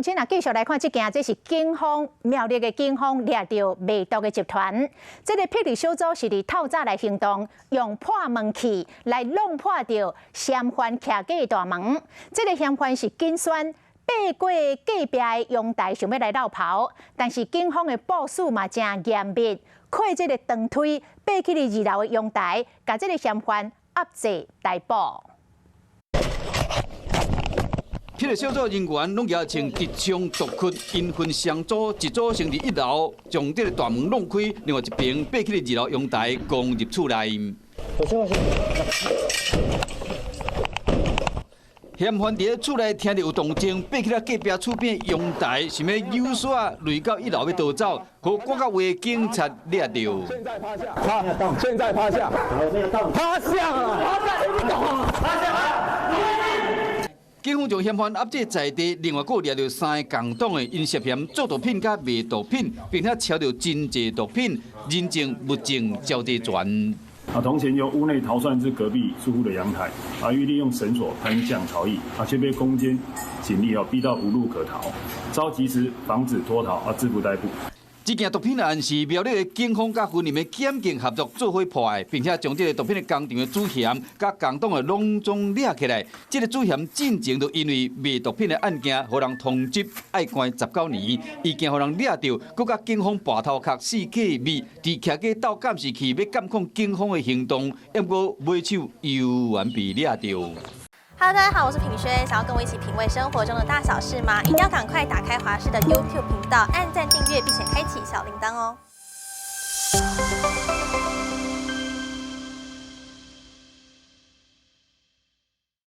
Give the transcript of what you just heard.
今仔继续来看这件，这是警方苗栗的警方抓到卖毒的集团。这个霹雳小组是伫透早来行动，用破门器来弄破掉嫌犯徛过的大门。这个嫌犯是紧选爬过隔壁的阳台，想要来绕跑，但是警方的部署嘛真严密，靠这个长推爬起伫2楼的阳台，把这个嫌犯压制逮捕。 迄个小组人员拢也穿直枪毒靴，因分双组，一组先伫1楼将这个大门弄开，另外一边爬起2楼阳台，攻入厝内。嫌犯伫厝内听到有动静，爬起了隔壁厝边阳台，想要溜煞累到1楼要逃走，可赶到为警察抓到。现在趴下，现在趴下，趴下啊！趴下啊！ 警方将嫌犯压制在地，另外佫抓到3个共党的，因涉嫌做毒品甲卖毒品，并且抄到真济毒品，人证物证交代全。同前由屋内逃窜至隔壁住户的阳台，欲利用绳索攀降逃逸，却被攻坚警力逼到无路可逃，遭及时防止脱逃，制服逮捕。 这件毒品案是苗栗的警方甲军人的检警合作做伙破的，并且将这个毒品的工厂的主嫌甲共党的拢总抓起来。这个主嫌进前就因为卖毒品的案件，互人通缉，爱关19年，已经互人抓到，佮甲警方拔头壳4起密，伫徛过斗监视器要监控警方的行动，不过尾手又完被抓到。 Hello， 大家好，我是品轩。想要跟我一起品味生活中的大小事吗？一定要赶快打开华视的 YouTube 频道，按赞、订阅，并且开启小铃铛哦。